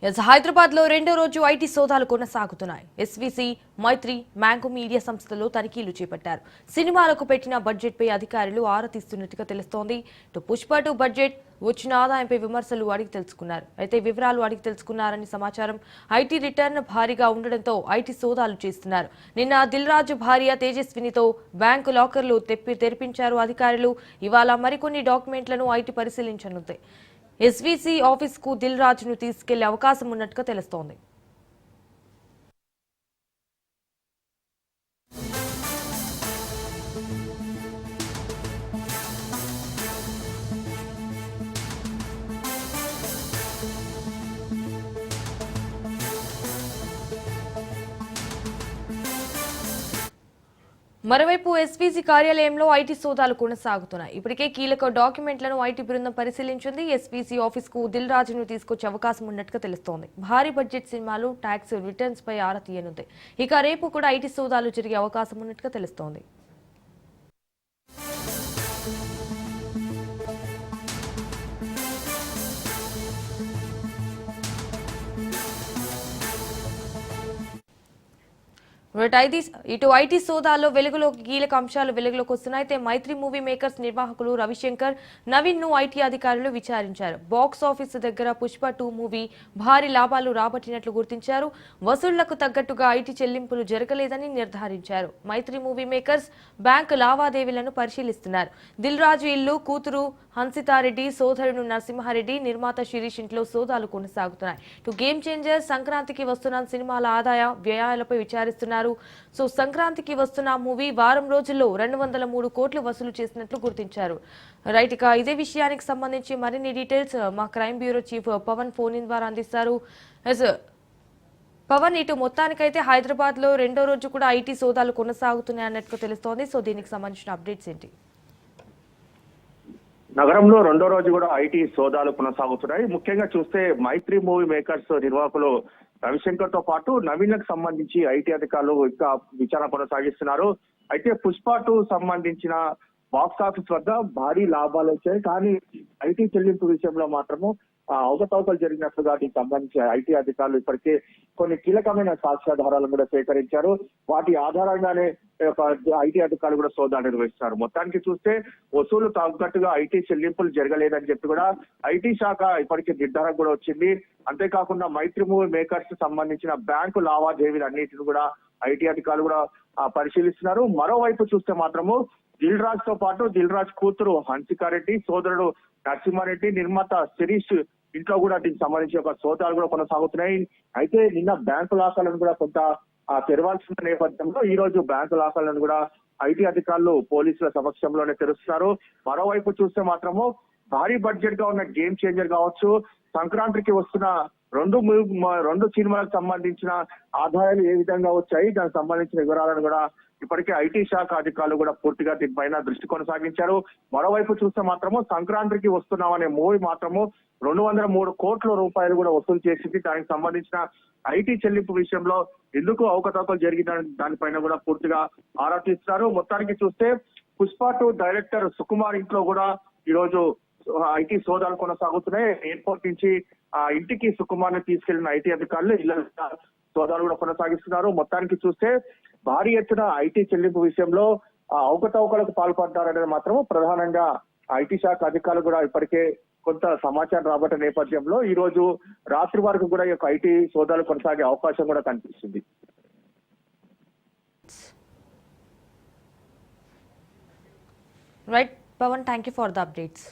హైదరాబాద్ లో రెండో రోజు ఐటీ సోదాలు కొనసాగుతున్నాయి. ఎస్వీసీ, మైత్రి, మ్యాంగో మీడియా సంస్థలు తనిఖీలు చేపట్టారు. సినిమాలకు పెట్టిన బడ్జెట్ పై అధికారులు ఆరా తీస్తున్నట్టుగా తెలుస్తోంది. పుష్ప 2 బడ్జెట్ వచ్చిన ఆదాయంపై విమర్శలు అడిగి తెలుసుకున్నారు. అయితే వివరాలు అడిగి తెలుసుకున్నారని సమాచారం. ఐటీ రిటర్న్ భారీగా ఉండడంతో ఐటీ సోదాలు చేస్తున్నారు. నిన్న దిల్ రాజు భార్య తేజస్వినితో బ్యాంకు లాకర్లు తెరిపించారు అధికారులు. ఇవాళ మరికొన్ని డాక్యుమెంట్లను ఐటీ పరిశీలించనుంది. ఎస్వీసీ ఆఫీస్ కు దిల్ రాజును తీసుకెళ్లే అవకాశం ఉన్నట్టుగా తెలుస్తోంది. మరోవైపు ఎస్వీసీ కార్యాలయంలో ఐటీ సోదాలు కొనసాగుతున్నాయి. ఇప్పటికే కీలక డాక్యుమెంట్లను ఐటీ బృందం పరిశీలించింది. ఎస్వీసీ ఆఫీస్ కు దిల్ రాజును తీసుకొచ్చే అవకాశం ఉన్నట్టుగా తెలుస్తోంది. భారీ బడ్జెట్ సినిమాలు, ట్యాక్స్ రిటర్న్స్ పై ఆరా తీయనుంది. ఇక రేపు కూడా ఐటీ సోదాలు జరిగే అవకాశం ఉన్నట్టుగా తెలుస్తోంది. ఇటు ఐటీ సోదాల్లో కీలక అంశాలు వెలుగులోకి వస్తున్నాయి. అయితే మైత్రి మూవీ మేకర్స్ నిర్వాహకులు రవిశంకర్, నవీన్ ను ఐటీ అధికారులు విచారించారు. బాక్స్ ఆఫీస్ దగ్గర పుష్ప 2 మూవీ భారీ లాభాలు రాబట్టినట్లు గుర్తించారు. వసూళ్లకు తగ్గట్టుగా ఐటీ చెల్లింపులు జరగలేదని నిర్ధారించారు. మైత్రి మూవీ మేకర్స్ బ్యాంకు లావాదేవీలను పరిశీలిస్తున్నారు. దిల్ రాజు ఇల్లు, కూతురు హన్సితారెడ్డి, సోదరుడు నరసింహారెడ్డి, నిర్మాత శిరీష్ ఇంట్లో సోదాలు కొనసాగుతున్నాయి. ఇటు గేమ్ చేంజర్, సంక్రాంతికి వస్తున్న సినిమాల ఆదాయ వ్యయాలపై విచారిస్తున్నారు. సో సంక్రాంతికి వస్తున్న మూవీ వారం రోజుల్లో 203 కోట్లు వసూలు చేసినట్లు గుర్తించారు. రైట్, ఇక ఇదే విషయానికి సంబంధించి మరిన్ని డీటెయిల్స్ మా crime bureau chief Pavan phone in ద్వారా అందిస్తారు. పవన్, ఇటు మొత్తానికైతే హైదరాబాద్ లో రెండో రోజు కూడా ఐటీ సోదాలు కొనసాగుతున్నాయి అన్నట్టుగా తెలుస్తోంది. సో దీనికి సంబంధించిన అప్డేట్స్ ఏంటి? నగరంలో రెండో రోజు కూడా ఐటీ సోదాలు కొనసాగుతున్నాయి. ముఖ్యంగా చూస్తే మైత్రి మూవీ మేకర్స్ నిర్వాహకులు రవిశంకర్ తో పాటు నవీన్లకు సంబంధించి ఐటీ అధికారులు ఇంకా విచారణ కొనసాగిస్తున్నారు. అయితే పుష్ప 2 సంబంధించిన బాక్స్ ఆఫీస్ వద్ద భారీ లాభాలు వచ్చాయి. కానీ ఐటీ చెల్లింపు విషయంలో మాత్రము అవకతవకలు జరిగినట్లుగా దీనికి సంబంధించి ఐటీ అధికారులు ఇప్పటికే కొన్ని కీలకమైన సాక్ష్యాధారాలను కూడా సేకరించారు. వాటి ఆధారంగానే ఐటీ అధికారులు కూడా సోదాలు నిర్వహిస్తున్నారు. మొత్తానికి చూస్తే వసూలు తగ్గట్టుగా ఐటీ చెల్లింపులు జరగలేదని చెప్పి కూడా ఐటీ శాఖ ఇప్పటికే నిర్ధారణ కూడా వచ్చింది. అంతేకాకుండా మైత్రి మూవీ మేకర్స్ సంబంధించిన బ్యాంకు లావాదేవీలు అన్నిటిని కూడా ఐటీ అధికారులు కూడా పరిశీలిస్తున్నారు. మరోవైపు చూస్తే మాత్రము దిల్ రాజ్ తో పాటు దిల్ రాజ్ కూతురు హన్సికారెడ్డి, సోదరుడు నరసింహారెడ్డి, నిర్మాత శిరీష్ ఇంట్లో కూడా దీనికి సంబంధించి ఒక సోదాలు కూడా కొనసాగుతున్నాయి. అయితే నిన్న బ్యాంకు లాకర్లను కూడా కొంత తెరవాల్సిన నేపథ్యంలో ఈ రోజు బ్యాంకు లాకర్లను కూడా ఐటీ అధికారులు పోలీసుల సమక్షంలోనే తెరుస్తున్నారు. మరోవైపు చూస్తే మాత్రము భారీ బడ్జెట్ గా ఉన్న గేమ్ చేంజర్ కావచ్చు, సంక్రాంతికి వస్తున్న రెండు సినిమాలకు సంబంధించిన ఆదాయాలు ఏ విధంగా వచ్చాయి, దానికి సంబంధించిన వివరాలను కూడా ఇప్పటికే ఐటీ శాఖ అధికారులు కూడా పూర్తిగా దీనిపైన దృష్టి కొనసాగించారు. మరోవైపు చూస్తే మాత్రము సంక్రాంతికి వస్తున్నామనే మూవీ మాత్రము 203 కోట్ల రూపాయలు కూడా వసూలు చేసింది. దానికి సంబంధించిన ఐటీ చెల్లింపు విషయంలో ఎందుకు అవకతవకలు జరిగిన దానిపైన కూడా పూర్తిగా ఆరా తీస్తున్నారు. మొత్తానికి చూస్తే పుష్ప 2 డైరెక్టర్ సుకుమార్ ఇంట్లో కూడా ఈ రోజు ఐటీ సోదాలు కొనసాగుతున్నాయి. ఎయిర్పోర్ట్ నుంచి ఇంటికి సుకుమార్ ని తీసుకెళ్లిన ఐటీ అధికారులు ఇళ్ల సోదాలు కూడా కొనసాగిస్తున్నారు. మొత్తానికి చూస్తే భారీ ఎత్తున ఐటీ చెల్లింపు విషయంలో అవకతవకలకు పాల్పడ్డారనేది మాత్రం ప్రధానంగా ఐటీ శాఖ అధికారులు కూడా ఇప్పటికే కొంత సమాచారం రాబట్టే నేపథ్యంలో ఈ రోజు రాత్రి వరకు కూడా ఈ యొక్క ఐటీ సోదాలు కొనసాగే అవకాశం కూడా కనిపిస్తుంది. Right Pavan, thank you for the updates.